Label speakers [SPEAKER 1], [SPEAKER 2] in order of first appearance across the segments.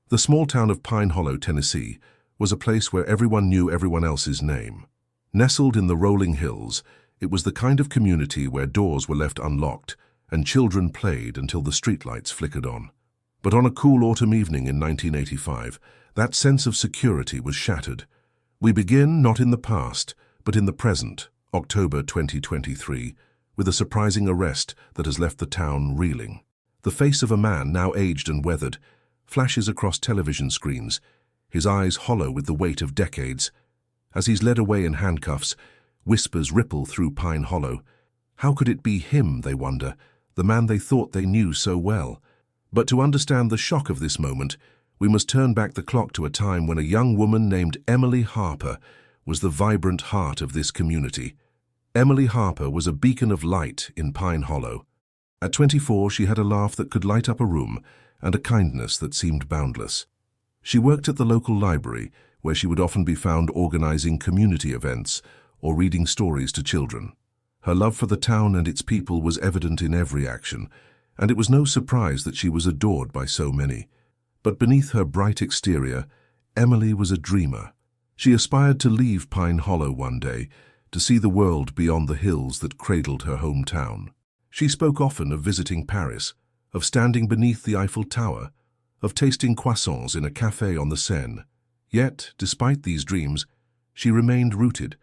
[SPEAKER 1] The small town of Pine Hollow, Tennessee, was a place where everyone knew everyone else's name. Nestled in the rolling hills, it was the kind of community where doors were left unlocked and children played until the streetlights flickered on. But on a cool autumn evening in 1985, that sense of security was shattered. We begin not in the past, but in the present, October 2023, with a surprising arrest that has left the town reeling. The face of a man, now aged and weathered, flashes across television screens, his eyes hollow with the weight of decades. As he's led away in handcuffs, whispers ripple through Pine Hollow. How could it be him, they wonder, the man they thought they knew so well? But to understand the shock of this moment, we must turn back the clock to a time when a young woman named Emily Harper was the vibrant heart of this community. Emily Harper was a beacon of light in Pine Hollow. At 24, she had a laugh that could light up a room and a kindness that seemed boundless. She worked at the local library, where she would often be found organizing community events or reading stories to children. Her love for the town and its people was evident in every action, and it was no surprise that she was adored by so many. But beneath her bright exterior, Emily was a dreamer. She aspired to leave Pine Hollow one day, to see the world beyond the hills that cradled her hometown. She spoke often of visiting Paris, of standing beneath the Eiffel Tower, of tasting croissants in a café on the Seine. Yet, despite these dreams, she remained rooted,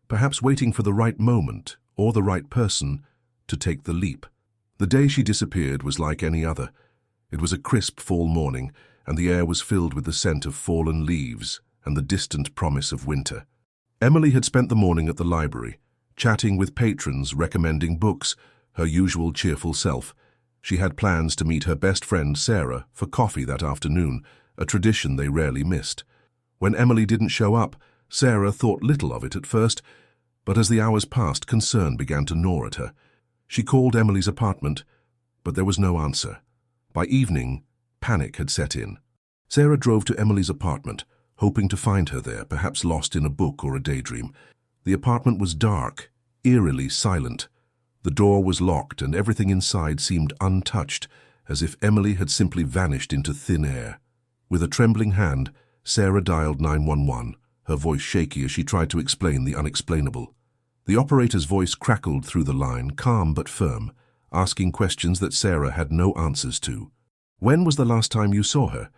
[SPEAKER 1] perhaps waiting for the right moment or the right person to take the leap. The day she disappeared was like any other. It was a crisp fall morning, and the air was filled with the scent of fallen leaves and the distant promise of winter. Emily had spent the morning at the library, chatting with patrons, recommending books, her usual cheerful self. She had plans to meet her best friend Sarah for coffee that afternoon, a tradition they rarely missed. When Emily didn't show up, Sarah thought little of it at first, but as the hours passed, concern began to gnaw at her. She called Emily's apartment, but there was no answer. By evening, panic had set in. Sarah drove to Emily's apartment, hoping to find her there, perhaps lost in a book or a daydream. The apartment was dark, eerily silent. The door was locked and everything inside seemed untouched, as if Emily had simply vanished into thin air. With a trembling hand, Sarah dialed 911, her voice shaky as she tried to explain the unexplainable. The operator's voice crackled through the line, calm but firm, asking questions that Sarah had no answers to. When was the last time you saw her?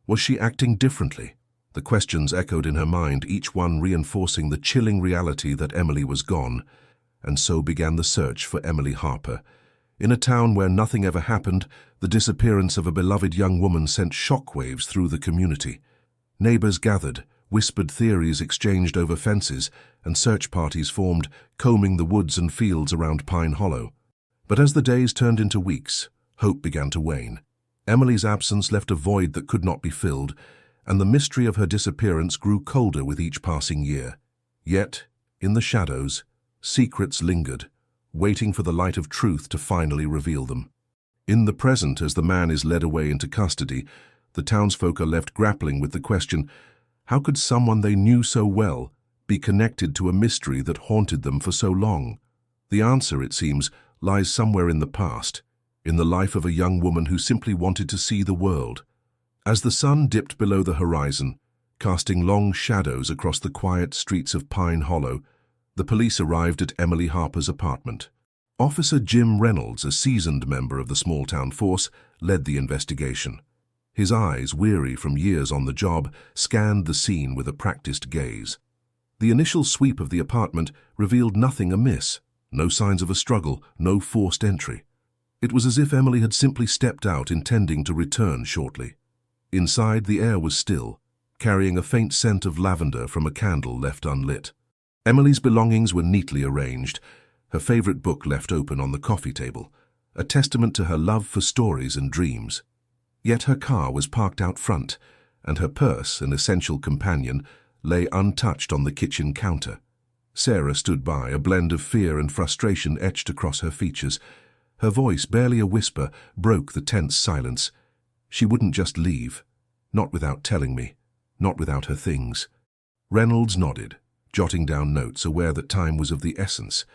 [SPEAKER 1] Was she acting differently? The questions echoed in her mind, each one reinforcing the chilling reality that Emily was gone. And so began the search for Emily Harper. In a town where nothing ever happened, the disappearance of a beloved young woman sent shockwaves through the community. Neighbors gathered, whispered theories exchanged over fences, and search parties formed, combing the woods and fields around Pine Hollow. But as the days turned into weeks, hope began to wane. Emily's absence left a void that could not be filled, and the mystery of her disappearance grew colder with each passing year. Yet, in the shadows, secrets lingered, waiting for the light of truth to finally reveal them. In the present, as the man is led away into custody, the townsfolk are left grappling with the question, how could someone they knew so well be connected to a mystery that haunted them for so long? The answer, it seems, lies somewhere in the past, in the life of a young woman who simply wanted to see the world. As the sun dipped below the horizon, casting long shadows across the quiet streets of Pine Hollow, the police arrived at Emily Harper's apartment. Officer Jim Reynolds, a seasoned member of the small-town force, led the investigation. His eyes, weary from years on the job, scanned the scene with a practiced gaze. The initial sweep of the apartment revealed nothing amiss, no signs of a struggle, no forced entry. It was as if Emily had simply stepped out intending to return shortly. Inside, the air was still, carrying a faint scent of lavender from a candle left unlit. Emily's belongings were neatly arranged, her favorite book left open on the coffee table, a testament to her love for stories and dreams. Yet her car was parked out front, and her purse, an essential companion, lay untouched on the kitchen counter. Sarah stood by, a blend of fear and frustration etched across her features. Her voice, barely a whisper, broke the tense silence. She wouldn't just leave. Not without telling me. Not without her things. Reynolds nodded, jotting down notes, aware that time was of the essence.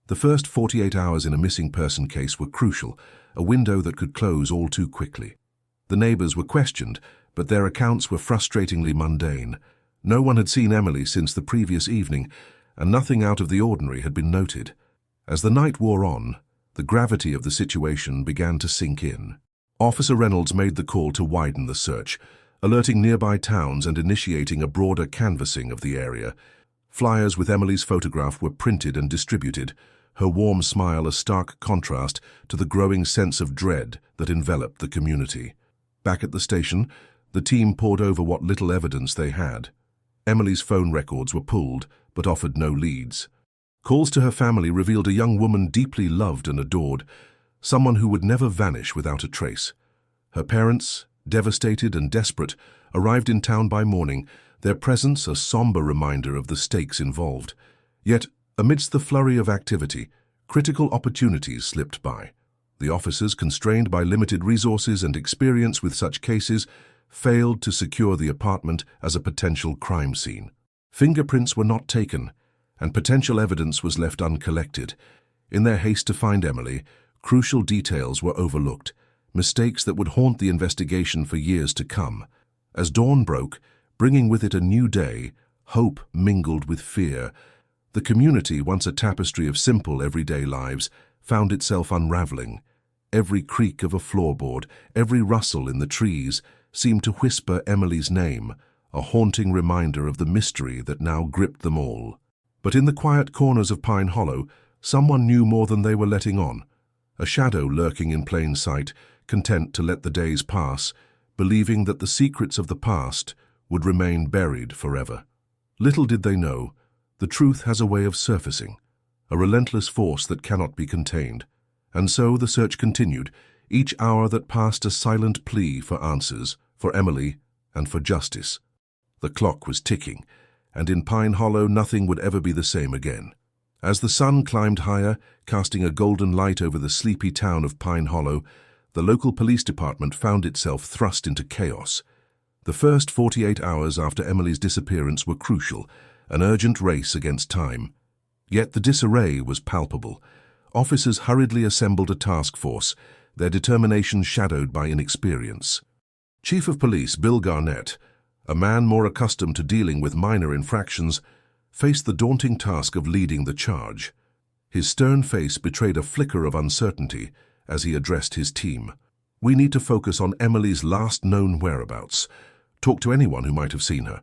[SPEAKER 1] The first 48 hours in a missing person case were crucial, a window that could close all too quickly. The neighbors were questioned, but their accounts were frustratingly mundane. No one had seen Emily since the previous evening, and nothing out of the ordinary had been noted. As the night wore on, the gravity of the situation began to sink in. Officer Reynolds made the call to widen the search, alerting nearby towns and initiating a broader canvassing of the area. Flyers with Emily's photograph were printed and distributed, her warm smile a stark contrast to the growing sense of dread that enveloped the community. Back at the station, the team pored over what little evidence they had. Emily's phone records were pulled, but offered no leads. Calls to her family revealed a young woman deeply loved and adored, someone who would never vanish without a trace. Her parents, devastated and desperate, arrived in town by morning, their presence a somber reminder of the stakes involved. Yet, amidst the flurry of activity, critical opportunities slipped by. The officers, constrained by limited resources and experience with such cases, failed to secure the apartment as a potential crime scene. Fingerprints were not taken, and potential evidence was left uncollected. In their haste to find Emily, crucial details were overlooked, mistakes that would haunt the investigation for years to come. As dawn broke, bringing with it a new day, hope mingled with fear. The community, once a tapestry of simple everyday lives, found itself unraveling. Every creak of a floorboard, every rustle in the trees, seemed to whisper Emily's name, a haunting reminder of the mystery that now gripped them all. But in the quiet corners of Pine Hollow, someone knew more than they were letting on. A shadow lurking in plain sight, content to let the days pass, believing that the secrets of the past would remain buried forever. Little did they know, the truth has a way of surfacing, a relentless force that cannot be contained. And so the search continued, each hour that passed a silent plea for answers, for Emily, and for justice. The clock was ticking, and in Pine Hollow nothing would ever be the same again. As the sun climbed higher, casting a golden light over the sleepy town of Pine Hollow, the local police department found itself thrust into chaos. The first 48 hours after Emily's disappearance were crucial, an urgent race against time. Yet the disarray was palpable. Officers hurriedly assembled a task force, their determination shadowed by inexperience. Chief of Police Bill Garnett, a man more accustomed to dealing with minor infractions, faced the daunting task of leading the charge. His stern face betrayed a flicker of uncertainty as he addressed his team. "We need to focus on Emily's last known whereabouts. Talk to anyone who might have seen her.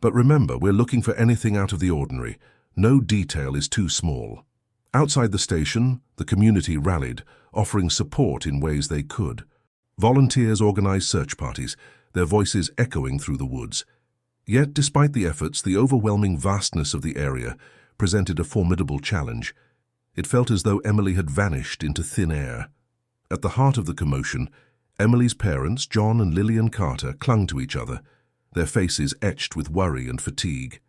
[SPEAKER 1] But remember, we're looking for anything out of the ordinary. No detail is too small." Outside the station, the community rallied, offering support in ways they could. Volunteers organized search parties, their voices echoing through the woods. Yet, despite the efforts, the overwhelming vastness of the area presented a formidable challenge. It felt as though Emily had vanished into thin air. At the heart of the commotion, Emily's parents, John and Lillian Carter, clung to each other, their faces etched with worry and fatigue.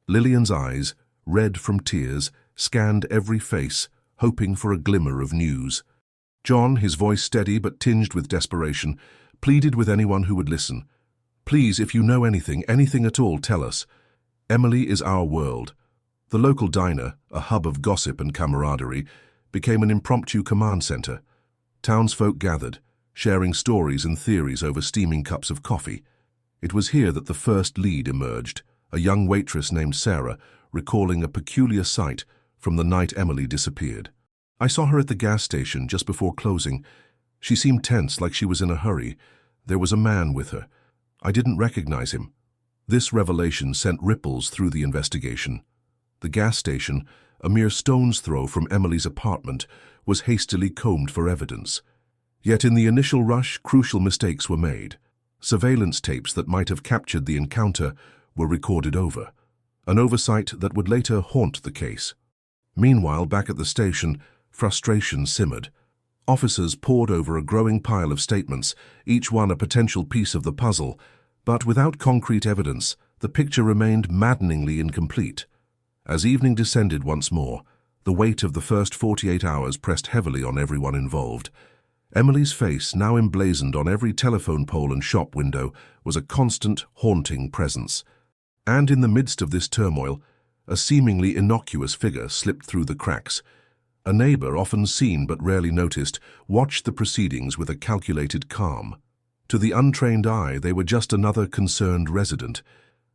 [SPEAKER 1] Lillian's eyes, red from tears, scanned every face, hoping for a glimmer of news. John, his voice steady but tinged with desperation, pleaded with anyone who would listen. "Please, if you know anything at all, tell us. Emily is our world." The local diner, a hub of gossip and camaraderie, became an impromptu command center. Townsfolk gathered, sharing stories and theories over steaming cups of coffee. It was here that the first lead emerged, a young waitress named Sarah, recalling a peculiar sight from the night Emily disappeared. "I saw her at the gas station just before closing. She seemed tense, like she was in a hurry. There was a man with her. I didn't recognize him." This revelation sent ripples through the investigation. The gas station, a mere stone's throw from Emily's apartment, was hastily combed for evidence. Yet in the initial rush, crucial mistakes were made. Surveillance tapes that might have captured the encounter were recorded over, an oversight that would later haunt the case. Meanwhile, back at the station, frustration simmered. Officers pored over a growing pile of statements, each one a potential piece of the puzzle, but without concrete evidence, the picture remained maddeningly incomplete. As evening descended once more, the weight of the first 48 hours pressed heavily on everyone involved. Emily's face, now emblazoned on every telephone pole and shop window, was a constant, haunting presence. And in the midst of this turmoil, a seemingly innocuous figure slipped through the cracks. A neighbor, often seen but rarely noticed, watched the proceedings with a calculated calm. To the untrained eye, they were just another concerned resident.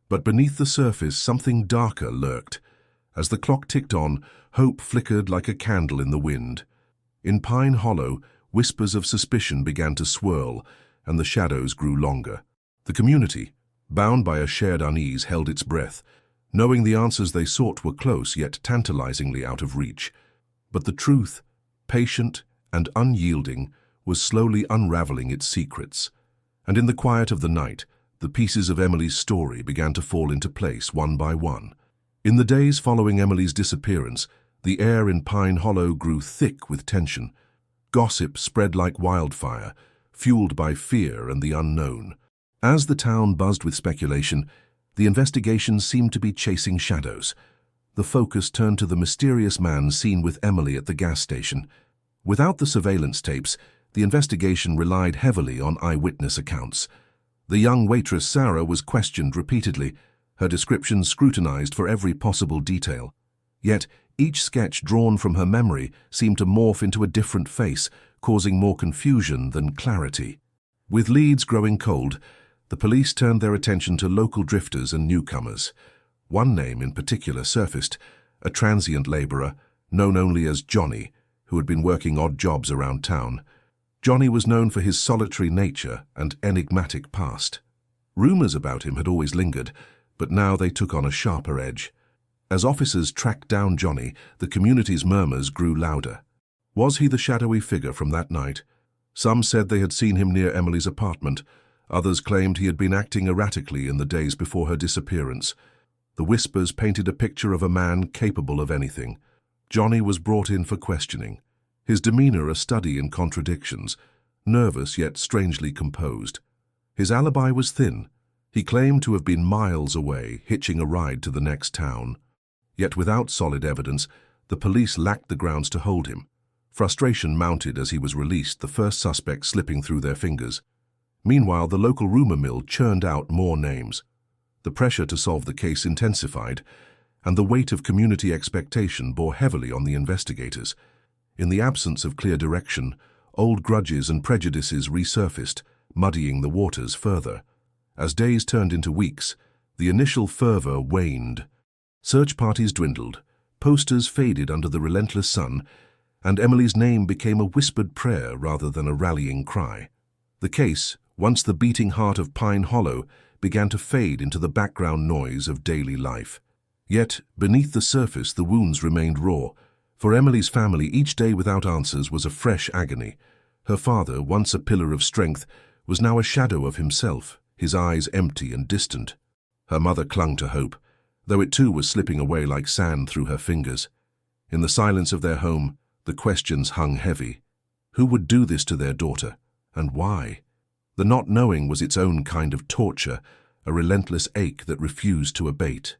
[SPEAKER 1] But beneath the surface, something darker lurked. As the clock ticked on, hope flickered like a candle in the wind. In Pine Hollow, whispers of suspicion began to swirl, and the shadows grew longer. The community, bound by a shared unease, held its breath, knowing the answers they sought were close yet tantalizingly out of reach. But the truth, patient and unyielding, was slowly unraveling its secrets. And in the quiet of the night, the pieces of Emily's story began to fall into place one by one. In the days following Emily's disappearance, the air in Pine Hollow grew thick with tension. Gossip spread like wildfire, fueled by fear and the unknown. As the town buzzed with speculation, the investigation seemed to be chasing shadows. The focus turned to the mysterious man seen with Emily at the gas station. Without the surveillance tapes, the investigation relied heavily on eyewitness accounts. The young waitress Sarah was questioned repeatedly, her description scrutinized for every possible detail. Yet, each sketch drawn from her memory seemed to morph into a different face, causing more confusion than clarity. With leads growing cold, the police turned their attention to local drifters and newcomers. One name in particular surfaced, a transient laborer, known only as Johnny, who had been working odd jobs around town. Johnny was known for his solitary nature and enigmatic past. Rumors about him had always lingered, but now they took on a sharper edge. As officers tracked down Johnny, the community's murmurs grew louder. Was he the shadowy figure from that night? Some said they had seen him near Emily's apartment. Others claimed he had been acting erratically in the days before her disappearance. The whispers painted a picture of a man capable of anything. Johnny was brought in for questioning, his demeanor a study in contradictions, nervous yet strangely composed. His alibi was thin. He claimed to have been miles away, hitching a ride to the next town. Yet without solid evidence, the police lacked the grounds to hold him. Frustration mounted as he was released, the first suspect slipping through their fingers. Meanwhile, the local rumor mill churned out more names. The pressure to solve the case intensified, and the weight of community expectation bore heavily on the investigators. In the absence of clear direction, old grudges and prejudices resurfaced, muddying the waters further. As days turned into weeks, the initial fervor waned. Search parties dwindled, posters faded under the relentless sun, and Emily's name became a whispered prayer rather than a rallying cry. The case, once the beating heart of Pine Hollow, began to fade into the background noise of daily life. Yet, beneath the surface, the wounds remained raw. For Emily's family, each day without answers was a fresh agony. Her father, once a pillar of strength, was now a shadow of himself, his eyes empty and distant. Her mother clung to hope, though it too was slipping away like sand through her fingers. In the silence of their home, the questions hung heavy. Who would do this to their daughter, and why? The not knowing was its own kind of torture, a relentless ache that refused to abate.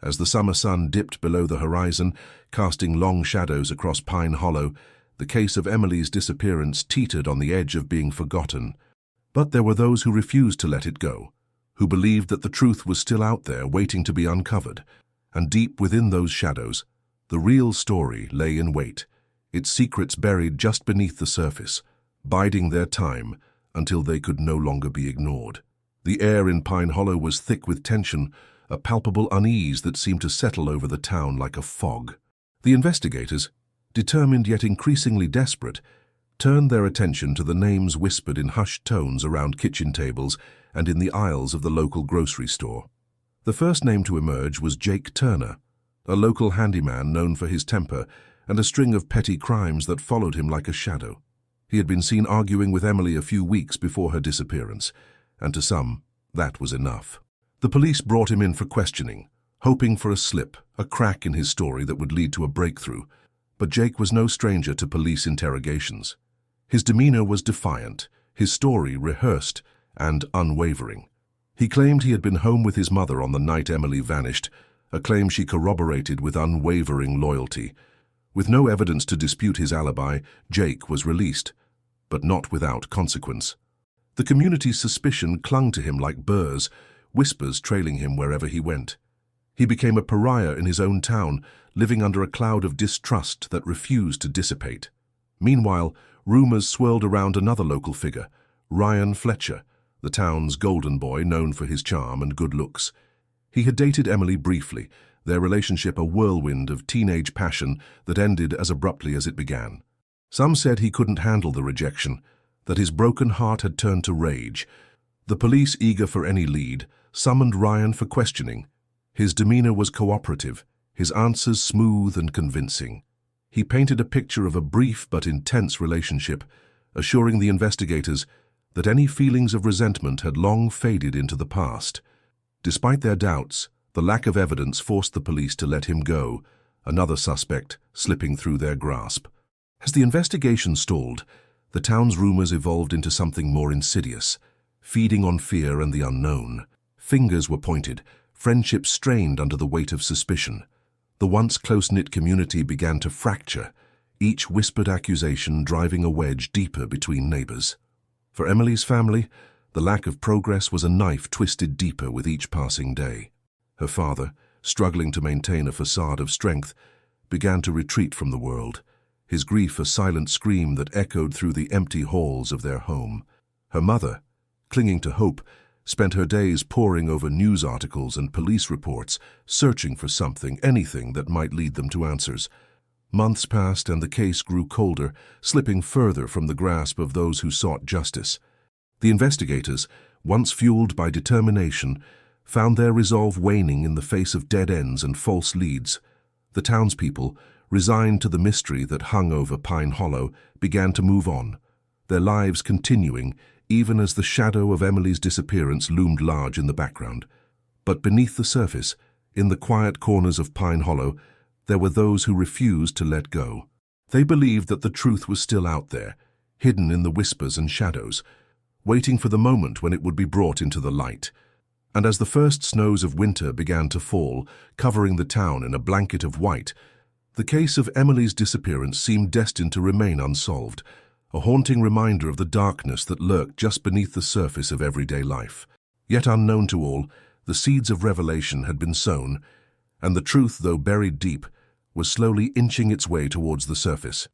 [SPEAKER 1] As the summer sun dipped below the horizon, casting long shadows across Pine Hollow, the case of Emily's disappearance teetered on the edge of being forgotten. But there were those who refused to let it go, who believed that the truth was still out there waiting to be uncovered. And deep within those shadows, the real story lay in wait, its secrets buried just beneath the surface, biding their time until they could no longer be ignored. The air in Pine Hollow was thick with tension, a palpable unease that seemed to settle over the town like a fog. The investigators, determined yet increasingly desperate, turned their attention to the names whispered in hushed tones around kitchen tables and in the aisles of the local grocery store. The first name to emerge was Jake Turner, a local handyman known for his temper and a string of petty crimes that followed him like a shadow. He had been seen arguing with Emily a few weeks before her disappearance, and to some, that was enough. The police brought him in for questioning, hoping for a slip, a crack in his story that would lead to a breakthrough. But Jake was no stranger to police interrogations. His demeanor was defiant, his story rehearsed and unwavering. He claimed he had been home with his mother on the night Emily vanished, a claim she corroborated with unwavering loyalty. With no evidence to dispute his alibi, Jake was released, but not without consequence. The community's suspicion clung to him like burrs, whispers trailing him wherever he went. He became a pariah in his own town, living under a cloud of distrust that refused to dissipate. Meanwhile, rumors swirled around another local figure, Ryan Fletcher, the town's golden boy known for his charm and good looks. He had dated Emily briefly, their relationship a whirlwind of teenage passion that ended as abruptly as it began. Some said he couldn't handle the rejection, that his broken heart had turned to rage. The police, eager for any lead, summoned Ryan for questioning. His demeanor was cooperative, his answers smooth and convincing. He painted a picture of a brief but intense relationship, assuring the investigators that any feelings of resentment had long faded into the past. Despite their doubts, the lack of evidence forced the police to let him go, another suspect slipping through their grasp. As the investigation stalled, the town's rumors evolved into something more insidious, feeding on fear and the unknown. Fingers were pointed, friendships strained under the weight of suspicion. The once close-knit community began to fracture, each whispered accusation driving a wedge deeper between neighbors. For Emily's family, the lack of progress was a knife twisted deeper with each passing day. Her father, struggling to maintain a facade of strength, began to retreat from the world, his grief a silent scream that echoed through the empty halls of their home. Her mother, clinging to hope, spent her days poring over news articles and police reports, searching for something, anything that might lead them to answers. Months passed and the case grew colder, slipping further from the grasp of those who sought justice. The investigators, once fueled by determination, found their resolve waning in the face of dead ends and false leads. The townspeople, resigned to the mystery that hung over Pine Hollow, began to move on, their lives continuing even as the shadow of Emily's disappearance loomed large in the background. But beneath the surface, in the quiet corners of Pine Hollow, there were those who refused to let go. They believed that the truth was still out there, hidden in the whispers and shadows, waiting for the moment when it would be brought into the light. And as the first snows of winter began to fall, covering the town in a blanket of white, the case of Emily's disappearance seemed destined to remain unsolved, a haunting reminder of the darkness that lurked just beneath the surface of everyday life. Yet unknown to all, the seeds of revelation had been sown, and the truth, though buried deep, was slowly inching its way towards the surface.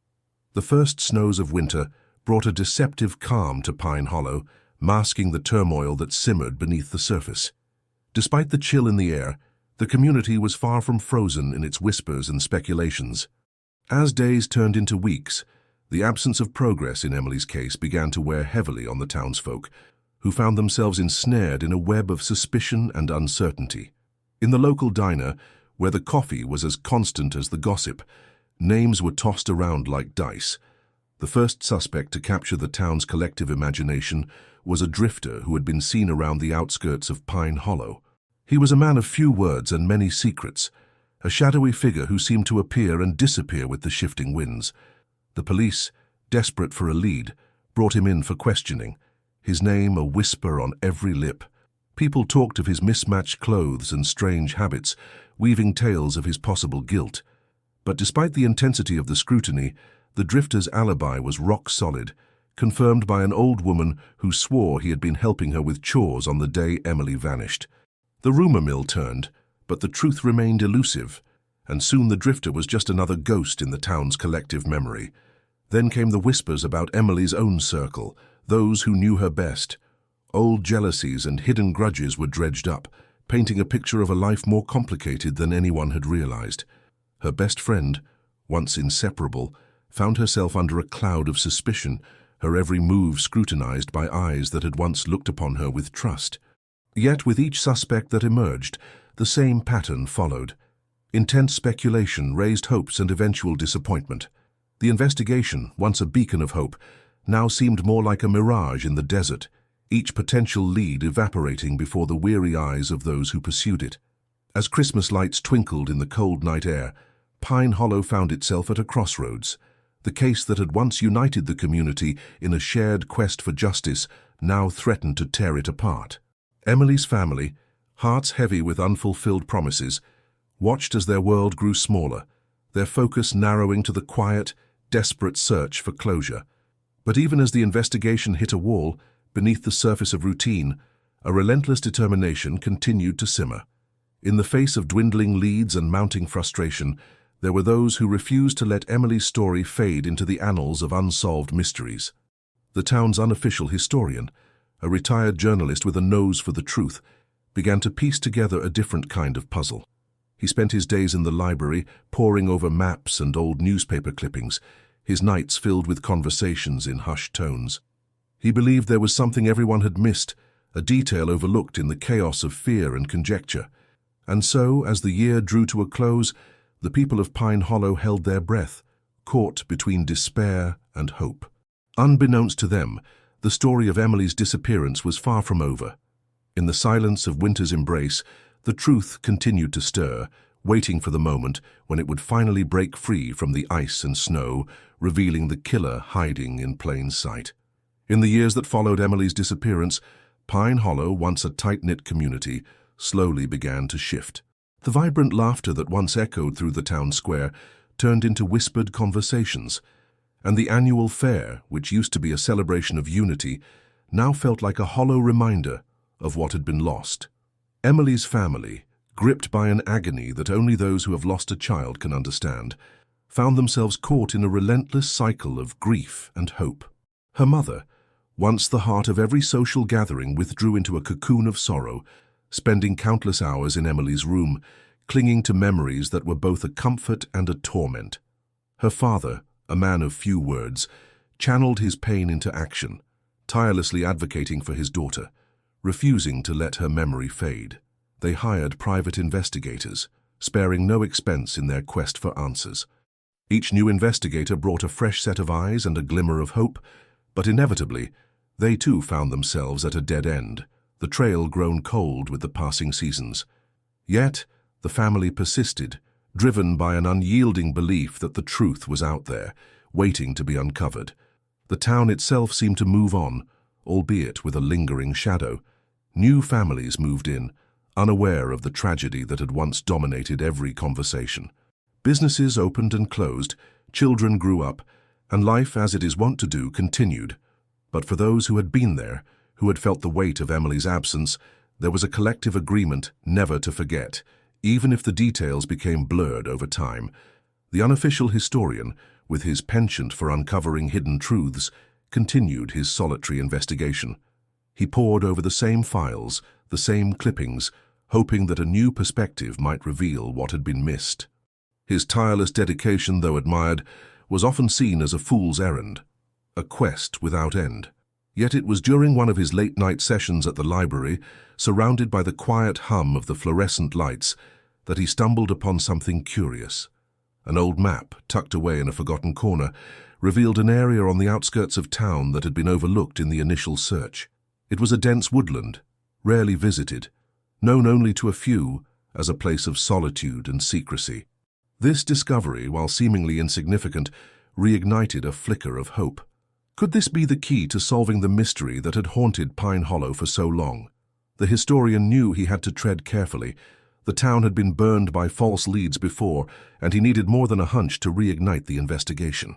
[SPEAKER 1] The first snows of winter brought a deceptive calm to Pine Hollow, masking the turmoil that simmered beneath the surface. Despite the chill in the air, the community was far from frozen in its whispers and speculations. As days turned into weeks, the absence of progress in Emily's case began to wear heavily on the townsfolk, who found themselves ensnared in a web of suspicion and uncertainty. In the local diner, where the coffee was as constant as the gossip, names were tossed around like dice. The first suspect to capture the town's collective imagination was a drifter who had been seen around the outskirts of Pine Hollow. He was a man of few words and many secrets, a shadowy figure who seemed to appear and disappear with the shifting winds. The police, desperate for a lead, brought him in for questioning, his name a whisper on every lip. People talked of his mismatched clothes and strange habits, weaving tales of his possible guilt. But despite the intensity of the scrutiny, the drifter's alibi was rock solid, confirmed by an old woman who swore he had been helping her with chores on the day Emily vanished. The rumor mill turned, but the truth remained elusive, and soon the drifter was just another ghost in the town's collective memory. Then came the whispers about Emily's own circle, those who knew her best. Old jealousies and hidden grudges were dredged up, painting a picture of a life more complicated than anyone had realized. Her best friend, once inseparable, found herself under a cloud of suspicion, her every move scrutinized by eyes that had once looked upon her with trust. Yet with each suspect that emerged, the same pattern followed. Intense speculation raised hopes and eventual disappointment. The investigation, once a beacon of hope, now seemed more like a mirage in the desert, each potential lead evaporating before the weary eyes of those who pursued it. As Christmas lights twinkled in the cold night air, Pine Hollow found itself at a crossroads. The case that had once united the community in a shared quest for justice now threatened to tear it apart. Emily's family, hearts heavy with unfulfilled promises, watched as their world grew smaller, their focus narrowing to the quiet, desperate search for closure. But even as the investigation hit a wall, beneath the surface of routine, a relentless determination continued to simmer. In the face of dwindling leads and mounting frustration, there were those who refused to let Emily's story fade into the annals of unsolved mysteries. The town's unofficial historian, a retired journalist with a nose for the truth, began to piece together a different kind of puzzle. He spent his days in the library, poring over maps and old newspaper clippings, his nights filled with conversations in hushed tones. He believed there was something everyone had missed, a detail overlooked in the chaos of fear and conjecture. And so, as the year drew to a close, the people of Pine Hollow held their breath, caught between despair and hope. Unbeknownst to them, the story of Emily's disappearance was far from over. In the silence of winter's embrace, the truth continued to stir, waiting for the moment when it would finally break free from the ice and snow, revealing the killer hiding in plain sight. In the years that followed Emily's disappearance, Pine Hollow, once a tight-knit community, slowly began to shift. The vibrant laughter that once echoed through the town square turned into whispered conversations, and the annual fair, which used to be a celebration of unity, now felt like a hollow reminder of what had been lost. Emily's family, gripped by an agony that only those who have lost a child can understand, found themselves caught in a relentless cycle of grief and hope. Her mother, once the heart of every social gathering, withdrew into a cocoon of sorrow, spending countless hours in Emily's room, clinging to memories that were both a comfort and a torment. Her father, a man of few words, channeled his pain into action, tirelessly advocating for his daughter, refusing to let her memory fade. They hired private investigators, sparing no expense in their quest for answers. Each new investigator brought a fresh set of eyes and a glimmer of hope, but inevitably, they too found themselves at a dead end, the trail grown cold with the passing seasons. Yet, the family persisted, driven by an unyielding belief that the truth was out there, waiting to be uncovered. The town itself seemed to move on, albeit with a lingering shadow. New families moved in, unaware of the tragedy that had once dominated every conversation. Businesses opened and closed, children grew up, and life, as it is wont to do, continued. But for those who had been there, who had felt the weight of Emily's absence, there was a collective agreement never to forget, even if the details became blurred over time. The unofficial historian, with his penchant for uncovering hidden truths, continued his solitary investigation. He pored over the same files, the same clippings, hoping that a new perspective might reveal what had been missed. His tireless dedication, though admired, was often seen as a fool's errand, a quest without end. Yet it was during one of his late-night sessions at the library, surrounded by the quiet hum of the fluorescent lights, that he stumbled upon something curious. An old map, tucked away in a forgotten corner, revealed an area on the outskirts of town that had been overlooked in the initial search. It was a dense woodland, rarely visited, known only to a few as a place of solitude and secrecy. This discovery, while seemingly insignificant, reignited a flicker of hope. Could this be the key to solving the mystery that had haunted Pine Hollow for so long? The historian knew he had to tread carefully. The town had been burned by false leads before, and he needed more than a hunch to reignite the investigation.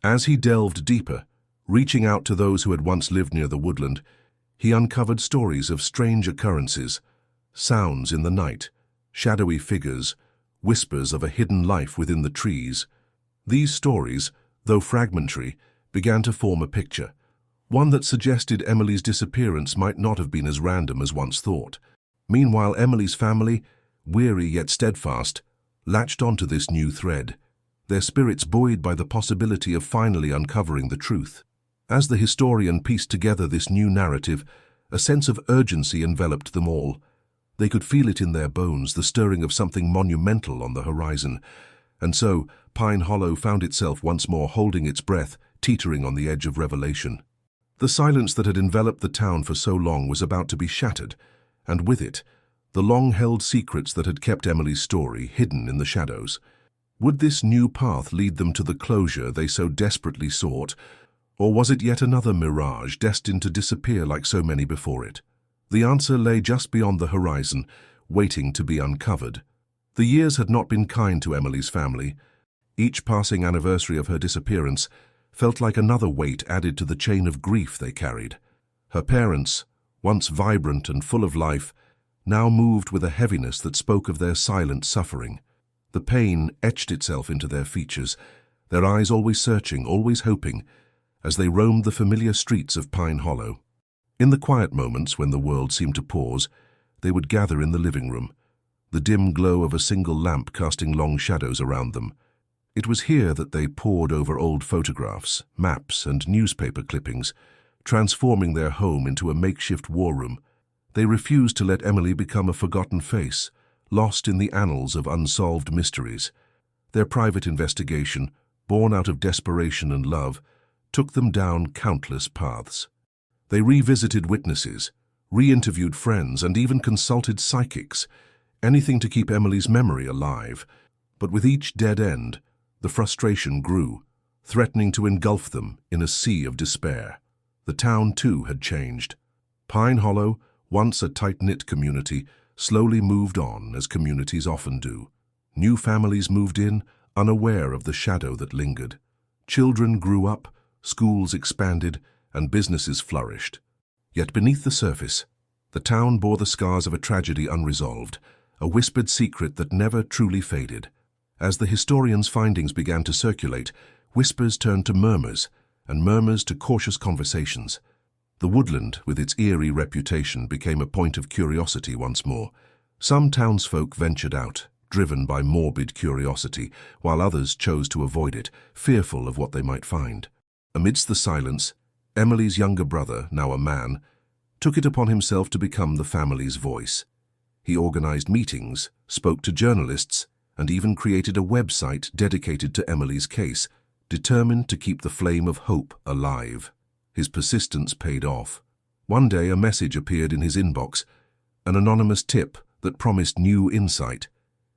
[SPEAKER 1] As he delved deeper, reaching out to those who had once lived near the woodland, he uncovered stories of strange occurrences, sounds in the night, shadowy figures, whispers of a hidden life within the trees. These stories, though fragmentary, began to form a picture, one that suggested Emily's disappearance might not have been as random as once thought. Meanwhile, Emily's family, weary yet steadfast, latched onto this new thread, their spirits buoyed by the possibility of finally uncovering the truth. As the historian pieced together this new narrative, a sense of urgency enveloped them all. They could feel it in their bones, the stirring of something monumental on the horizon. And so, Pine Hollow found itself once more holding its breath, teetering on the edge of revelation. The silence that had enveloped the town for so long was about to be shattered, and with it, the long-held secrets that had kept Emily's story hidden in the shadows. Would this new path lead them to the closure they so desperately sought, or was it yet another mirage destined to disappear like so many before it? The answer lay just beyond the horizon, waiting to be uncovered. The years had not been kind to Emily's family. Each passing anniversary of her disappearance felt like another weight added to the chain of grief they carried. Her parents, once vibrant and full of life, now moved with a heaviness that spoke of their silent suffering. The pain etched itself into their features, their eyes always searching, always hoping, as they roamed the familiar streets of Pine Hollow. In the quiet moments when the world seemed to pause, they would gather in the living room, the dim glow of a single lamp casting long shadows around them. It was here that they pored over old photographs, maps, and newspaper clippings, transforming their home into a makeshift war room. They refused to let Emily become a forgotten face, lost in the annals of unsolved mysteries. Their private investigation, born out of desperation and love, took them down countless paths. They revisited witnesses, re-interviewed friends, and even consulted psychics, anything to keep Emily's memory alive. But with each dead end, the frustration grew, threatening to engulf them in a sea of despair. The town, too, had changed. Pine Hollow, once a tight-knit community, slowly moved on, as communities often do. New families moved in, unaware of the shadow that lingered. Children grew up, schools expanded, and businesses flourished. Yet beneath the surface, the town bore the scars of a tragedy unresolved, a whispered secret that never truly faded. As the historian's findings began to circulate, whispers turned to murmurs, and murmurs to cautious conversations. The woodland, with its eerie reputation, became a point of curiosity once more. Some townsfolk ventured out, driven by morbid curiosity, while others chose to avoid it, fearful of what they might find. Amidst the silence, Emily's younger brother, now a man, took it upon himself to become the family's voice. He organized meetings, spoke to journalists, and even created a website dedicated to Emily's case, determined to keep the flame of hope alive. His persistence paid off. One day a message appeared in his inbox, an anonymous tip that promised new insight.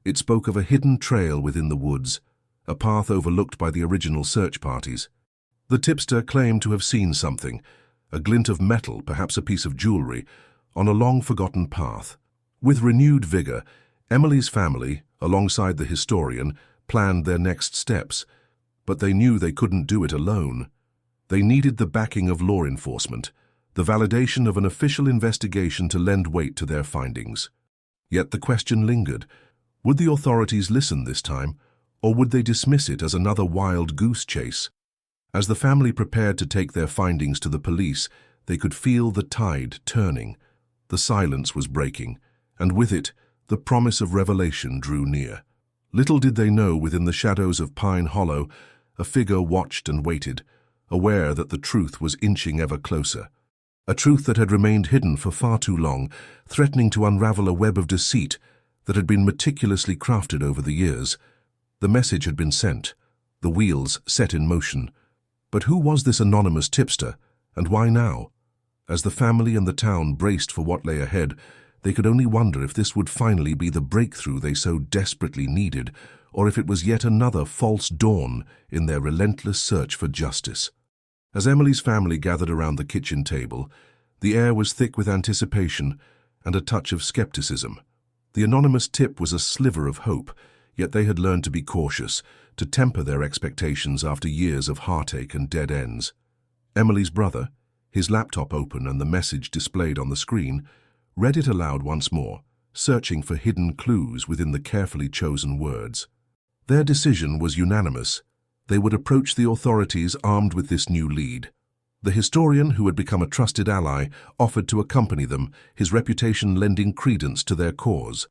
[SPEAKER 1] It spoke of a hidden trail within the woods, a path overlooked by the original search parties. The tipster claimed to have seen something, a glint of metal, perhaps a piece of jewelry, on a long-forgotten path. With renewed vigor, Emily's family, alongside the historian, planned their next steps, but they knew they couldn't do it alone. They needed the backing of law enforcement, the validation of an official investigation to lend weight to their findings. Yet the question lingered. Would the authorities listen this time, or would they dismiss it as another wild goose chase? As the family prepared to take their findings to the police, they could feel the tide turning. The silence was breaking, and with it, the promise of revelation drew near. Little did they know, within the shadows of Pine Hollow, a figure watched and waited, aware that the truth was inching ever closer. A truth that had remained hidden for far too long, threatening to unravel a web of deceit that had been meticulously crafted over the years. The message had been sent, the wheels set in motion. But who was this anonymous tipster, and why now? As the family and the town braced for what lay ahead, they could only wonder if this would finally be the breakthrough they so desperately needed, or if it was yet another false dawn in their relentless search for justice. As Emily's family gathered around the kitchen table, the air was thick with anticipation and a touch of skepticism. The anonymous tip was a sliver of hope, yet they had learned to be cautious, to temper their expectations after years of heartache and dead ends. Emily's brother, his laptop open and the message displayed on the screen, read it aloud once more, searching for hidden clues within the carefully chosen words. Their decision was unanimous. They would approach the authorities armed with this new lead. The historian, who had become a trusted ally, offered to accompany them, his reputation lending credence to their cause.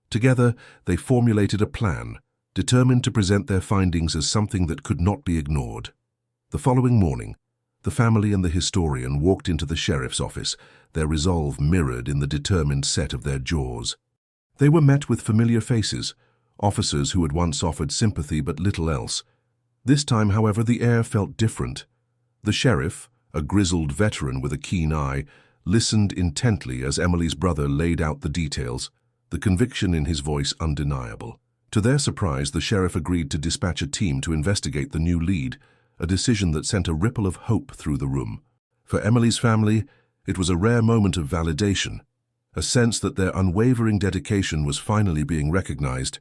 [SPEAKER 1] Together, they formulated a plan, determined to present their findings as something that could not be ignored. The following morning, the family and the historian walked into the sheriff's office, their resolve mirrored in the determined set of their jaws. They were met with familiar faces, officers who had once offered sympathy but little else. This time, however, the air felt different. The sheriff, a grizzled veteran with a keen eye, listened intently as Emily's brother laid out the details, the conviction in his voice undeniable. To their surprise, the sheriff agreed to dispatch a team to investigate the new lead, a decision that sent a ripple of hope through the room. For Emily's family, it was a rare moment of validation, a sense that their unwavering dedication was finally being recognized.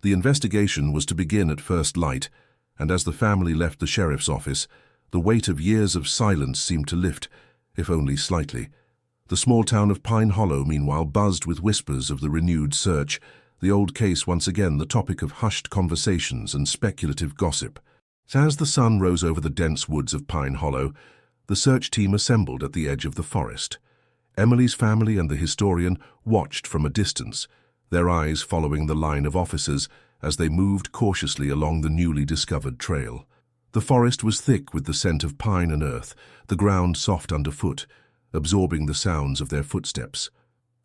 [SPEAKER 1] The investigation was to begin at first light, and as the family left the sheriff's office, the weight of years of silence seemed to lift, if only slightly. The small town of Pine Hollow, meanwhile, buzzed with whispers of the renewed search, the old case once again the topic of hushed conversations and speculative gossip. As the sun rose over the dense woods of Pine Hollow, The search team assembled at the edge of the forest. Emily's family and the historian watched from a distance, their eyes following the line of officers as they moved cautiously along the newly discovered trail. The forest was thick with the scent of pine and earth, the ground soft underfoot, absorbing the sounds of their footsteps.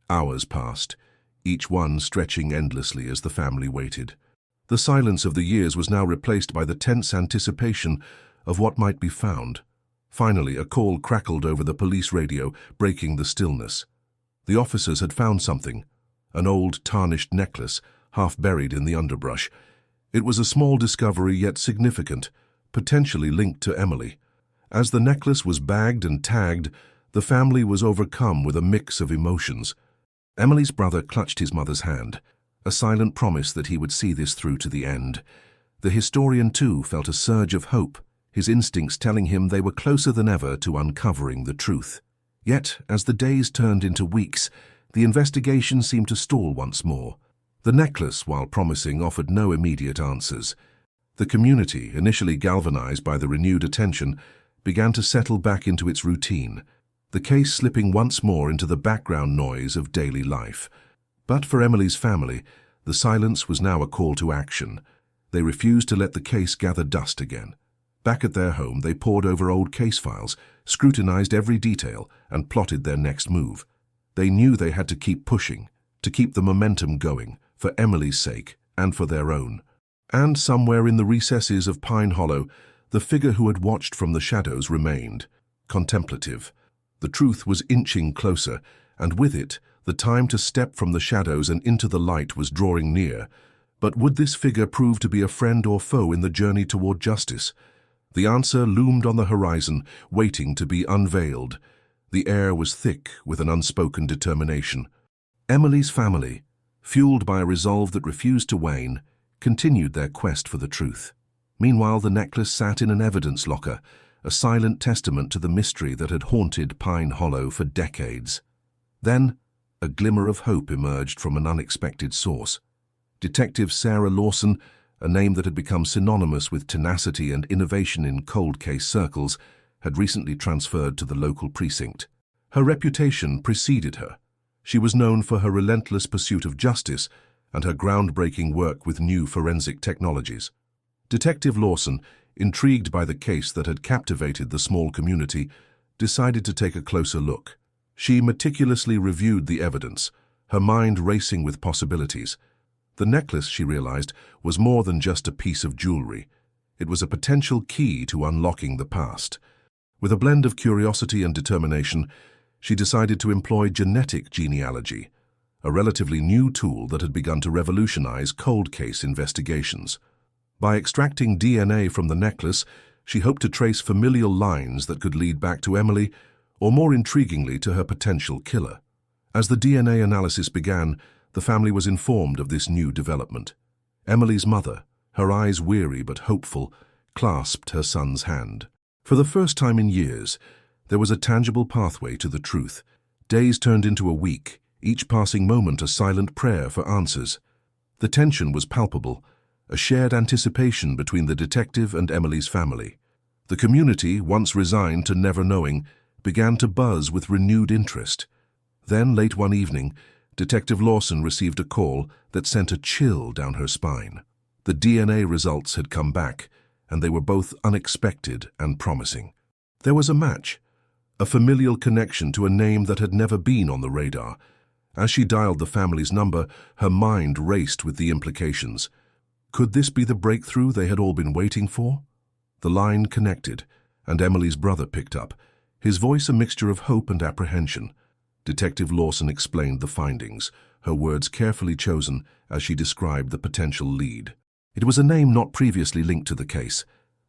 [SPEAKER 1] Hours passed, each one stretching endlessly as the family waited. The silence of the years was now replaced by the tense anticipation of what might be found. Finally, a call crackled over the police radio, breaking the stillness. The officers had found something, an old tarnished necklace, half buried in the underbrush. It was a small discovery, yet significant, potentially linked to Emily. As the necklace was bagged and tagged, the family was overcome with a mix of emotions. Emily's brother clutched his mother's hand, a silent promise that he would see this through to the end. The historian, too, felt a surge of hope, his instincts telling him they were closer than ever to uncovering the truth. Yet, as the days turned into weeks, the investigation seemed to stall once more. The necklace, while promising, offered no immediate answers. The community, initially galvanized by the renewed attention, began to settle back into its routine, the case slipping once more into the background noise of daily life. But for Emily's family, the silence was now a call to action. They refused to let the case gather dust again. Back at their home, they pored over old case files, scrutinized every detail, and plotted their next move. They knew they had to keep pushing, to keep the momentum going, for Emily's sake and for their own. And somewhere in the recesses of Pine Hollow, the figure who had watched from the shadows remained, contemplative. The truth was inching closer, and with it, the time to step from the shadows and into the light was drawing near. But would this figure prove to be a friend or foe in the journey toward justice? The answer loomed on the horizon, waiting to be unveiled. The air was thick with an unspoken determination. Emily's family, fueled by a resolve that refused to wane, continued their quest for the truth. Meanwhile, the necklace sat in an evidence locker, a silent testament to the mystery that had haunted Pine Hollow for decades. Then, a glimmer of hope emerged from an unexpected source. Detective Sarah Lawson, a name that had become synonymous with tenacity and innovation in cold case circles, had recently transferred to the local precinct. Her reputation preceded her. She was known for her relentless pursuit of justice and her groundbreaking work with new forensic technologies. Detective Lawson, intrigued by the case that had captivated the small community, decided to take a closer look. She meticulously reviewed the evidence, her mind racing with possibilities. The necklace, she realized, was more than just a piece of jewelry. It was a potential key to unlocking the past. With a blend of curiosity and determination, she decided to employ genetic genealogy, a relatively new tool that had begun to revolutionize cold case investigations. By extracting DNA from the necklace, she hoped to trace familial lines that could lead back to Emily, or more intriguingly, to her potential killer. As the DNA analysis began, the family was informed of this new development. Emily's mother, her eyes weary but hopeful, clasped her son's hand. For the first time in years, there was a tangible pathway to the truth. Days turned into a week, each passing moment a silent prayer for answers. The tension was palpable, a shared anticipation between the detective and Emily's family. The community, once resigned to never knowing, began to buzz with renewed interest. Then, late one evening, Detective Lawson received a call that sent a chill down her spine. The DNA results had come back, and they were both unexpected and promising. There was a match, a familial connection to a name that had never been on the radar. As she dialed the family's number, her mind raced with the implications. Could this be the breakthrough they had all been waiting for? The line connected, and Emily's brother picked up, his voice a mixture of hope and apprehension. Detective Lawson explained the findings, her words carefully chosen as she described the potential lead. It was a name not previously linked to the case,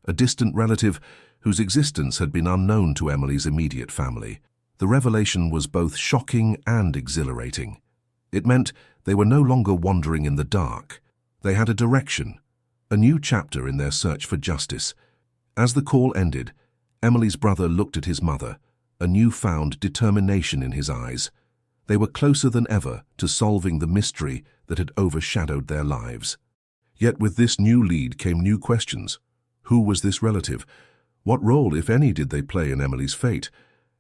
[SPEAKER 1] a distant relative whose existence had been unknown to Emily's immediate family. The revelation was both shocking and exhilarating. It meant they were no longer wandering in the dark. They had a direction, a new chapter in their search for justice. As the call ended, Emily's brother looked at his mother, a newfound determination in his eyes. They were closer than ever to solving the mystery that had overshadowed their lives. Yet with this new lead came new questions. Who was this relative? What role, if any, did they play in Emily's fate?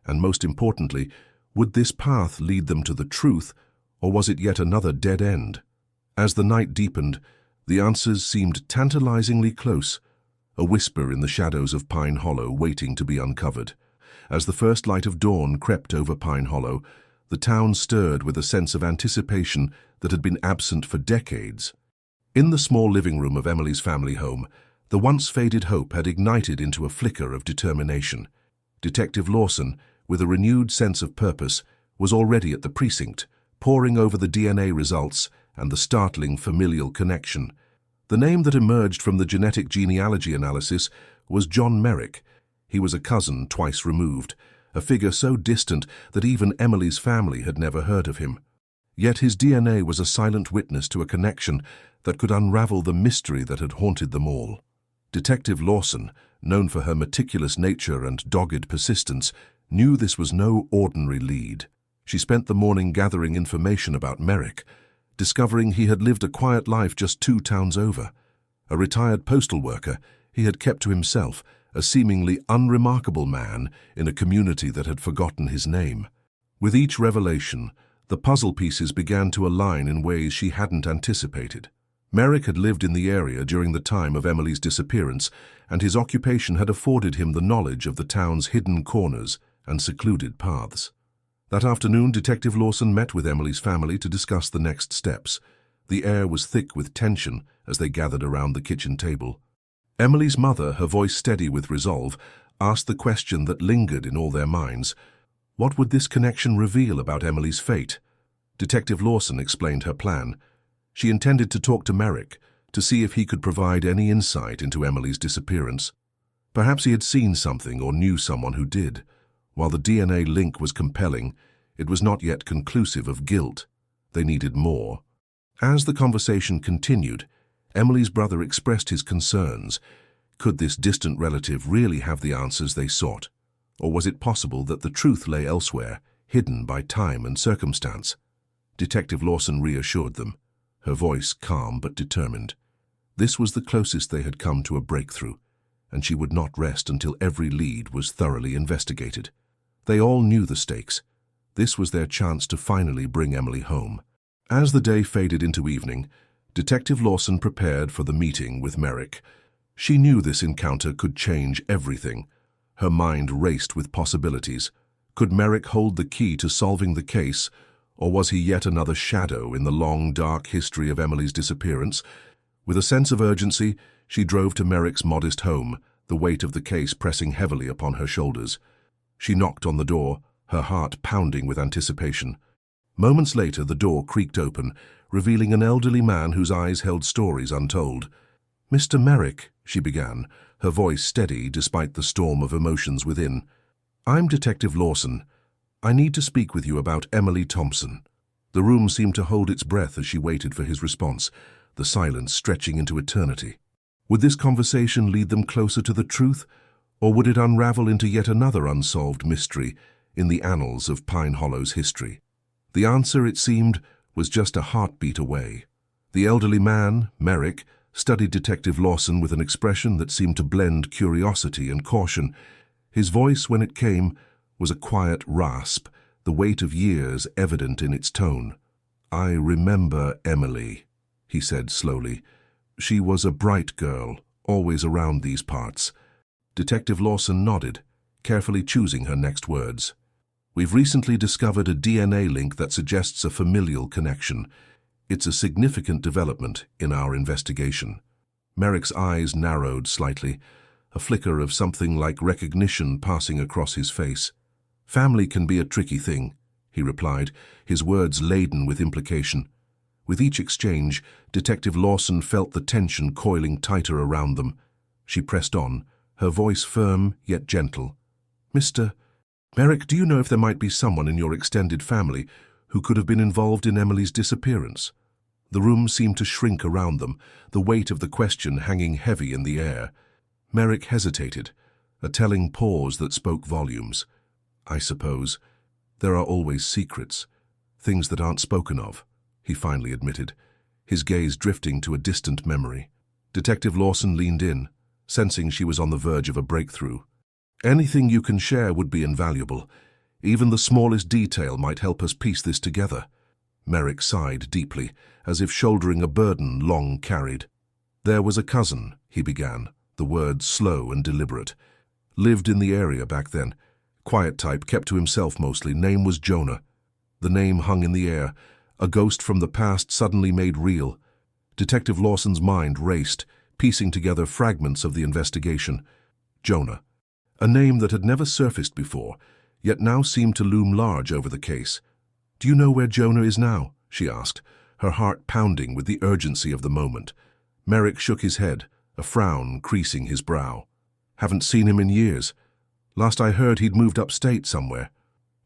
[SPEAKER 1] And most importantly, would this path lead them to the truth, or was it yet another dead end? As the night deepened, the answers seemed tantalizingly close, a whisper in the shadows of Pine Hollow waiting to be uncovered. As the first light of dawn crept over Pine Hollow, the town stirred with a sense of anticipation that had been absent for decades. In the small living room of Emily's family home, the once faded hope had ignited into a flicker of determination. Detective Lawson, with a renewed sense of purpose, was already at the precinct, poring over the DNA results and the startling familial connection. The name that emerged from the genetic genealogy analysis was John Merrick. He was a cousin twice removed, a figure so distant that even Emily's family had never heard of him. Yet his DNA was a silent witness to a connection that could unravel the mystery that had haunted them all. Detective Lawson, known for her meticulous nature and dogged persistence, knew this was no ordinary lead. She spent the morning gathering information about Merrick, discovering he had lived a quiet life just 2 towns over. A retired postal worker, he had kept to himself, a seemingly unremarkable man in a community that had forgotten his name. With each revelation, the puzzle pieces began to align in ways she hadn't anticipated. Merrick had lived in the area during the time of Emily's disappearance, and his occupation had afforded him the knowledge of the town's hidden corners and secluded paths. That afternoon, Detective Lawson met with Emily's family to discuss the next steps. The air was thick with tension as they gathered around the kitchen table. Emily's mother, her voice steady with resolve, asked the question that lingered in all their minds. What would this connection reveal about Emily's fate? Detective Lawson explained her plan. She intended to talk to Merrick, to see if he could provide any insight into Emily's disappearance. Perhaps he had seen something or knew someone who did. While the DNA link was compelling, it was not yet conclusive of guilt. They needed more. As the conversation continued, Emily's brother expressed his concerns. Could this distant relative really have the answers they sought? Or was it possible that the truth lay elsewhere, hidden by time and circumstance? Detective Lawson reassured them, her voice calm but determined. This was the closest they had come to a breakthrough, and she would not rest until every lead was thoroughly investigated. They all knew the stakes. This was their chance to finally bring Emily home. As the day faded into evening, Detective Lawson prepared for the meeting with Merrick. She knew this encounter could change everything. Her mind raced with possibilities. Could Merrick hold the key to solving the case, or was he yet another shadow in the long, dark history of Emily's disappearance? With a sense of urgency, she drove to Merrick's modest home, the weight of the case pressing heavily upon her shoulders. She knocked on the door, her heart pounding with anticipation. Moments later, the door creaked open, revealing an elderly man whose eyes held stories untold. "Mr. Merrick," she began, her voice steady despite the storm of emotions within. "I'm Detective Lawson. I need to speak with you about Emily Thompson." The room seemed to hold its breath as she waited for his response, the silence stretching into eternity. Would this conversation lead them closer to the truth, or would it unravel into yet another unsolved mystery in the annals of Pine Hollow's history? The answer, it seemed, was just a heartbeat away. The elderly man, Merrick, studied Detective Lawson with an expression that seemed to blend curiosity and caution. His voice, when it came, was a quiet rasp, the weight of years evident in its tone. "I remember Emily," he said slowly. "She was a bright girl, always around these parts." Detective Lawson nodded, carefully choosing her next words. "We've recently discovered a DNA link that suggests a familial connection. It's a significant development in our investigation." Merrick's eyes narrowed slightly, a flicker of something like recognition passing across his face. "Family can be a tricky thing," he replied, his words laden with implication. With each exchange, Detective Lawson felt the tension coiling tighter around them. She pressed on, her voice firm yet gentle. "Mr. Merrick, do you know if there might be someone in your extended family who could have been involved in Emily's disappearance?" The room seemed to shrink around them, the weight of the question hanging heavy in the air. Merrick hesitated, a telling pause that spoke volumes. "I suppose. There are always secrets, things that aren't spoken of," he finally admitted, his gaze drifting to a distant memory. Detective Lawson leaned in, sensing she was on the verge of a breakthrough. Anything you can share would be invaluable. Even the smallest detail might help us piece this together. Merrick sighed deeply, as if shouldering a burden long carried. There was a cousin, he began, the words slow and deliberate. Lived in the area back then. Quiet type, kept to himself mostly. Name was Jonah. The name hung in the air, a ghost from the past suddenly made real. Detective Lawson's mind raced, piecing together fragments of the investigation. Jonah. A name that had never surfaced before, yet now seemed to loom large over the case. "Do you know where Jonah is now?" she asked, her heart pounding with the urgency of the moment. Merrick shook his head, a frown creasing his brow. "Haven't seen him in years. Last I heard he'd moved upstate somewhere."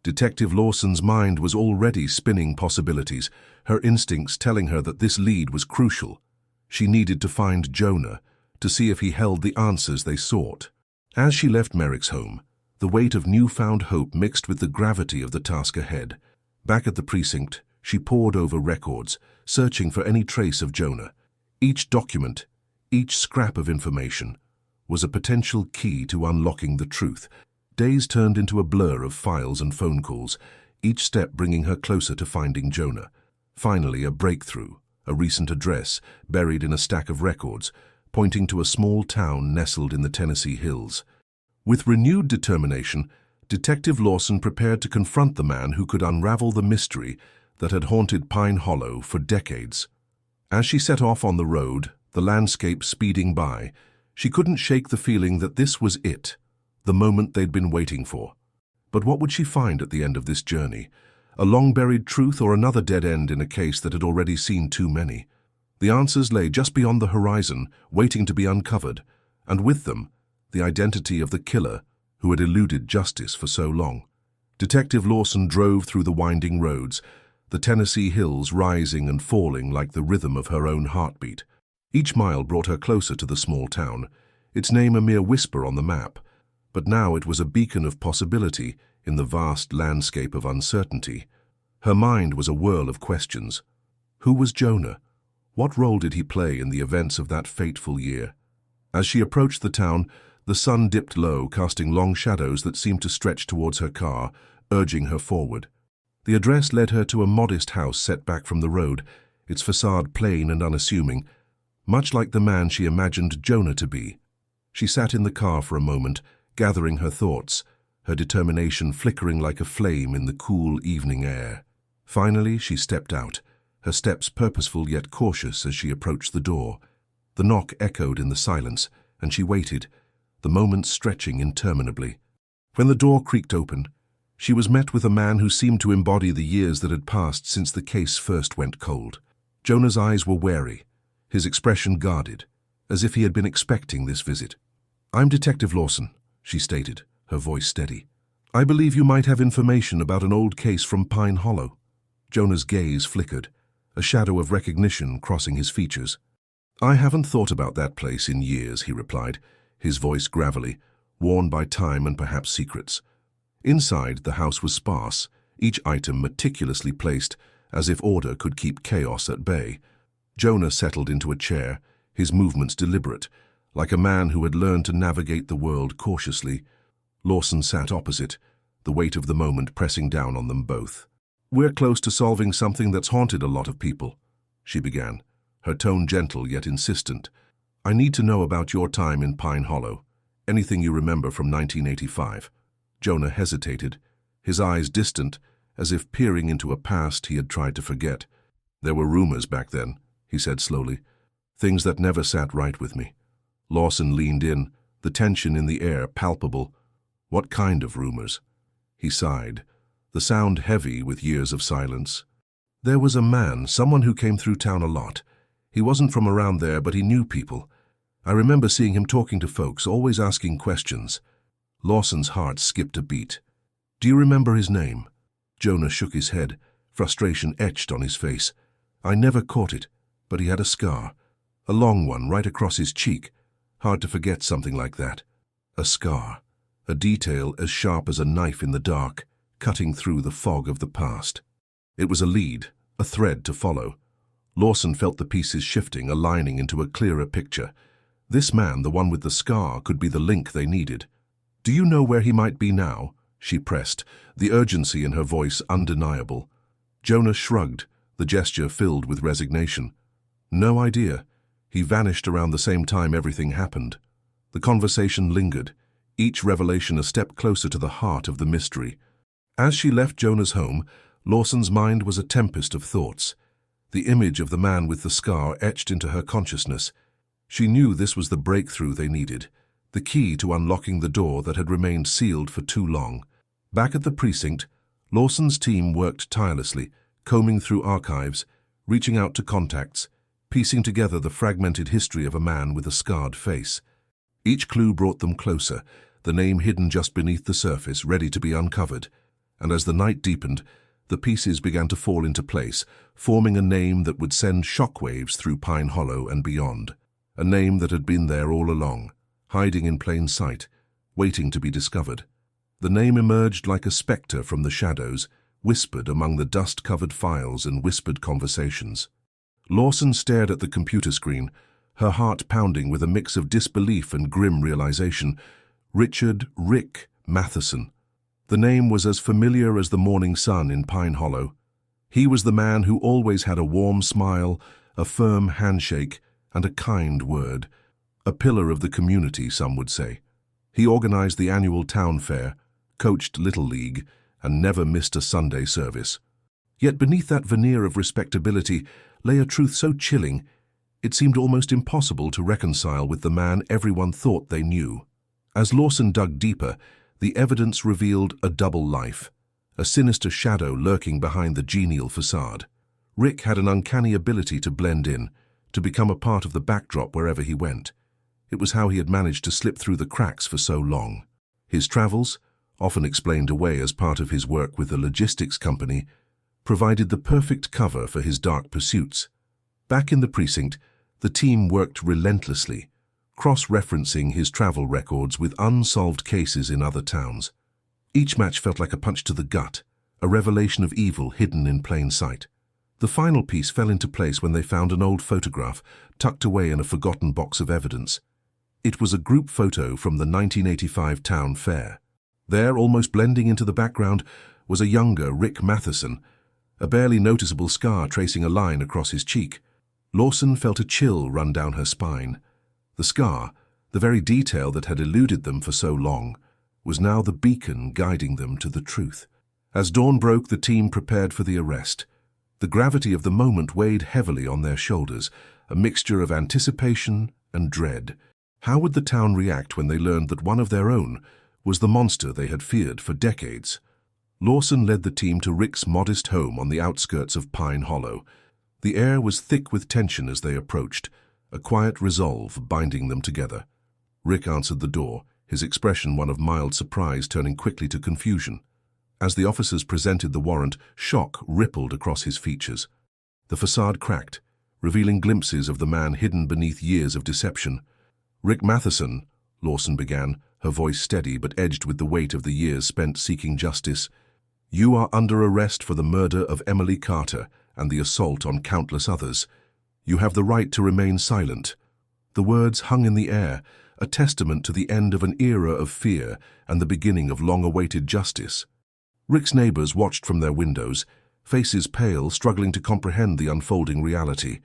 [SPEAKER 1] Detective Lawson's mind was already spinning possibilities, her instincts telling her that this lead was crucial. She needed to find Jonah, to see if he held the answers they sought. As she left Merrick's home, the weight of newfound hope mixed with the gravity of the task ahead. Back at the precinct, she pored over records, searching for any trace of Jonah. Each document, each scrap of information, was a potential key to unlocking the truth. Days turned into a blur of files and phone calls, each step bringing her closer to finding Jonah. Finally, a breakthrough, a recent address buried in a stack of records, pointing to a small town nestled in the Tennessee hills. With renewed determination, Detective Lawson prepared to confront the man who could unravel the mystery that had haunted Pine Hollow for decades. As she set off on the road, the landscape speeding by, she couldn't shake the feeling that this was it, the moment they'd been waiting for. But what would she find at the end of this journey? A long-buried truth or another dead end in a case that had already seen too many? The answers lay just beyond the horizon, waiting to be uncovered, and with them, the identity of the killer who had eluded justice for so long. Detective Lawson drove through the winding roads, the Tennessee hills rising and falling like the rhythm of her own heartbeat. Each mile brought her closer to the small town, its name a mere whisper on the map, but now it was a beacon of possibility in the vast landscape of uncertainty. Her mind was a whirl of questions. Who was Jonah? What role did he play in the events of that fateful year? As she approached the town, the sun dipped low, casting long shadows that seemed to stretch towards her car, urging her forward. The address led her to a modest house set back from the road, its facade plain and unassuming, much like the man she imagined Jonah to be. She sat in the car for a moment, gathering her thoughts, her determination flickering like a flame in the cool evening air. Finally, she stepped out, her steps purposeful yet cautious as she approached the door. The knock echoed in the silence, and she waited, the moments stretching interminably. When the door creaked open, she was met with a man who seemed to embody the years that had passed since the case first went cold. Jonah's eyes were wary, his expression guarded, as if he had been expecting this visit. "I'm Detective Lawson," she stated, her voice steady. "I believe you might have information about an old case from Pine Hollow." Jonah's gaze flickered, a shadow of recognition crossing his features. "I haven't thought about that place in years," he replied, his voice gravelly, worn by time and perhaps secrets. Inside, the house was sparse, each item meticulously placed, as if order could keep chaos at bay. Jonah settled into a chair, his movements deliberate, like a man who had learned to navigate the world cautiously. Lawson sat opposite, the weight of the moment pressing down on them both. "We're close to solving something that's haunted a lot of people," she began, her tone gentle yet insistent. "I need to know about your time in Pine Hollow, anything you remember from 1985. Jonah hesitated, his eyes distant, as if peering into a past he had tried to forget. "There were rumors back then," he said slowly, "things that never sat right with me." Lawson leaned in, the tension in the air palpable. "What kind of rumors?" He sighed, the sound heavy with years of silence. "There was a man, someone who came through town a lot. He wasn't from around there, but he knew people. I remember seeing him talking to folks, always asking questions." Lawson's heart skipped a beat. "Do you remember his name?" Jonah shook his head, frustration etched on his face. "I never caught it, but he had a scar. A long one right across his cheek. Hard to forget something like that. A scar. A detail as sharp as a knife in the dark, cutting through the fog of the past." It was a lead, a thread to follow. Lawson felt the pieces shifting, aligning into a clearer picture. This man, the one with the scar, could be the link they needed. "Do you know where he might be now?" she pressed, the urgency in her voice undeniable. Jonas shrugged, the gesture filled with resignation. "No idea. He vanished around the same time everything happened." The conversation lingered, each revelation a step closer to the heart of the mystery. As she left Jonah's home, Lawson's mind was a tempest of thoughts. The image of the man with the scar etched into her consciousness. She knew this was the breakthrough they needed, the key to unlocking the door that had remained sealed for too long. Back at the precinct, Lawson's team worked tirelessly, combing through archives, reaching out to contacts, piecing together the fragmented history of a man with a scarred face. Each clue brought them closer, the name hidden just beneath the surface, ready to be uncovered. And as the night deepened, the pieces began to fall into place, forming a name that would send shockwaves through Pine Hollow and beyond. A name that had been there all along, hiding in plain sight, waiting to be discovered. The name emerged like a spectre from the shadows, whispered among the dust-covered files and whispered conversations. Lawson stared at the computer screen, her heart pounding with a mix of disbelief and grim realization. Richard "Rick" Matheson. The name was as familiar as the morning sun in Pine Hollow. He was the man who always had a warm smile, a firm handshake, and a kind word. A pillar of the community, some would say. He organized the annual town fair, coached Little League, and never missed a Sunday service. Yet beneath that veneer of respectability lay a truth so chilling, it seemed almost impossible to reconcile with the man everyone thought they knew. As Lawson dug deeper, the evidence revealed a double life, a sinister shadow lurking behind the genial facade. Rick had an uncanny ability to blend in, to become a part of the backdrop wherever he went. It was how he had managed to slip through the cracks for so long. His travels, often explained away as part of his work with a logistics company, provided the perfect cover for his dark pursuits. Back in the precinct, the team worked relentlessly, cross-referencing his travel records with unsolved cases in other towns. Each match felt like a punch to the gut, a revelation of evil hidden in plain sight. The final piece fell into place when they found an old photograph tucked away in a forgotten box of evidence. It was a group photo from the 1985 town fair. There, almost blending into the background, was a younger Rick Matheson, a barely noticeable scar tracing a line across his cheek. Lawson felt a chill run down her spine. The scar, the very detail that had eluded them for so long, was now the beacon guiding them to the truth. As dawn broke, the team prepared for the arrest. The gravity of the moment weighed heavily on their shoulders, a mixture of anticipation and dread. How would the town react when they learned that one of their own was the monster they had feared for decades? Lawson led the team to Rick's modest home on the outskirts of Pine Hollow. The air was thick with tension as they approached, a quiet resolve binding them together. Rick answered the door, his expression one of mild surprise turning quickly to confusion. As the officers presented the warrant, shock rippled across his features. The facade cracked, revealing glimpses of the man hidden beneath years of deception. "Rick Matheson," Lawson began, her voice steady but edged with the weight of the years spent seeking justice. "You are under arrest for the murder of Emily Carter and the assault on countless others. You have the right to remain silent." The words hung in the air, a testament to the end of an era of fear and the beginning of long-awaited justice. Rick's neighbors watched from their windows, faces pale, struggling to comprehend the unfolding reality.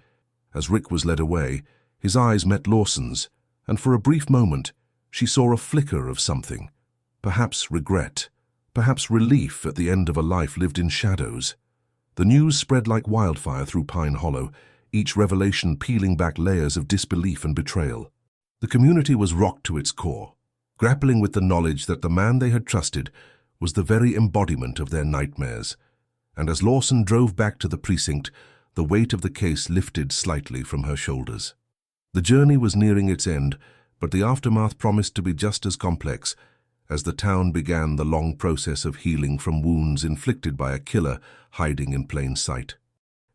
[SPEAKER 1] As Rick was led away, his eyes met Lawson's, and for a brief moment, she saw a flicker of something. Perhaps regret, perhaps relief at the end of a life lived in shadows. The news spread like wildfire through Pine Hollow, each revelation peeling back layers of disbelief and betrayal. The community was rocked to its core, grappling with the knowledge that the man they had trusted was the very embodiment of their nightmares. And as Lawson drove back to the precinct, the weight of the case lifted slightly from her shoulders. The journey was nearing its end, but the aftermath promised to be just as complex as the town began the long process of healing from wounds inflicted by a killer hiding in plain sight.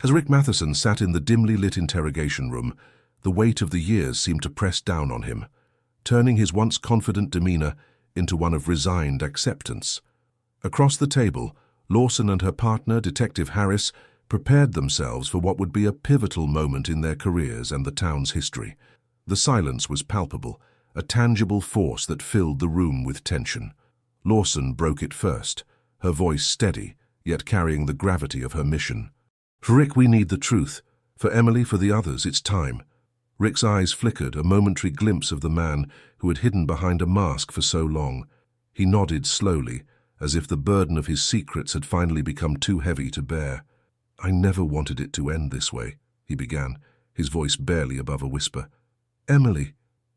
[SPEAKER 1] As Rick Matheson sat in the dimly lit interrogation room, the weight of the years seemed to press down on him, turning his once confident demeanor into one of resigned acceptance. Across the table, Lawson and her partner, Detective Harris, prepared themselves for what would be a pivotal moment in their careers and the town's history. The silence was palpable, a tangible force that filled the room with tension. Lawson broke it first, her voice steady, yet carrying the gravity of her mission. "For Rick, we need the truth. For Emily, for the others, it's time." Rick's eyes flickered, a momentary glimpse of the man who had hidden behind a mask for so long. He nodded slowly, as if the burden of his secrets had finally become too heavy to bear. "I never wanted it to end this way," he began, his voice barely above a whisper. "Emily,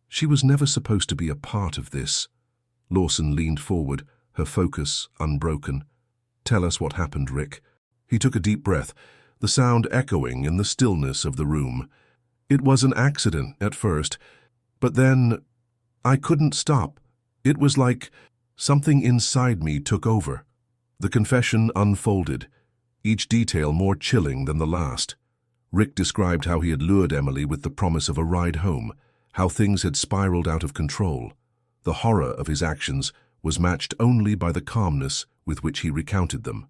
[SPEAKER 1] she was never supposed to be a part of this." Lawson leaned forward, her focus unbroken. "Tell us what happened, Rick." He took a deep breath, the sound echoing in the stillness of the room. "It was an accident at first, but then I couldn't stop. It was like something inside me took over." The confession unfolded, each detail more chilling than the last. Rick described how he had lured Emily with the promise of a ride home, how things had spiraled out of control. The horror of his actions was matched only by the calmness with which he recounted them.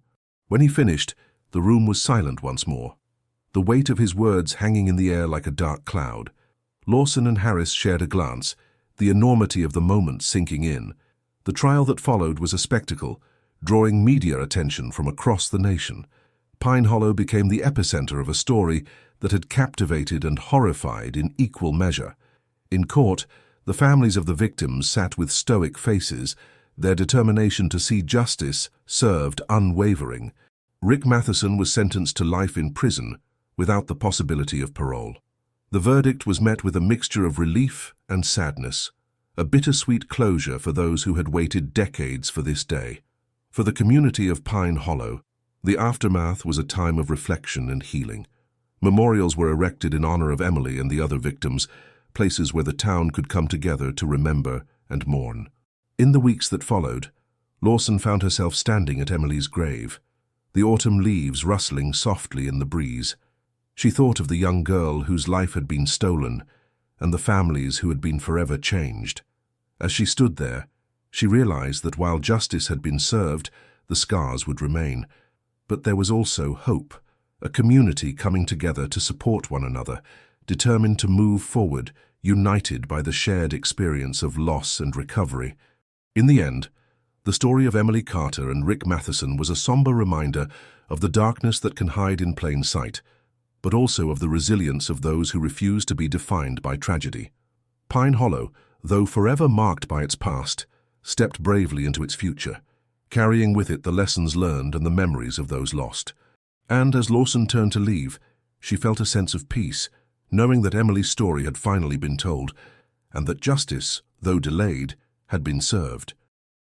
[SPEAKER 1] When he finished, the room was silent once more, the weight of his words hanging in the air like a dark cloud. Lawson and Harris shared a glance, the enormity of the moment sinking in. The trial that followed was a spectacle, drawing media attention from across the nation. Pine Hollow became the epicenter of a story that had captivated and horrified in equal measure. In court, the families of the victims sat with stoic faces, their determination to see justice served unwavering. Rick Matheson was sentenced to life in prison without the possibility of parole. The verdict was met with a mixture of relief and sadness, a bittersweet closure for those who had waited decades for this day. For the community of Pine Hollow, the aftermath was a time of reflection and healing. Memorials were erected in honor of Emily and the other victims, places where the town could come together to remember and mourn. In the weeks that followed, Lawson found herself standing at Emily's grave, the autumn leaves rustling softly in the breeze. She thought of the young girl whose life had been stolen and the families who had been forever changed. As she stood there, she realized that while justice had been served, the scars would remain. But there was also hope, a community coming together to support one another, determined to move forward, united by the shared experience of loss and recovery. In the end, the story of Emily Carter and Rick Matheson was a somber reminder of the darkness that can hide in plain sight, but also of the resilience of those who refuse to be defined by tragedy. Pine Hollow, though forever marked by its past, stepped bravely into its future, carrying with it the lessons learned and the memories of those lost. And as Lawson turned to leave, she felt a sense of peace, knowing that Emily's story had finally been told, and that justice, though delayed, had been served.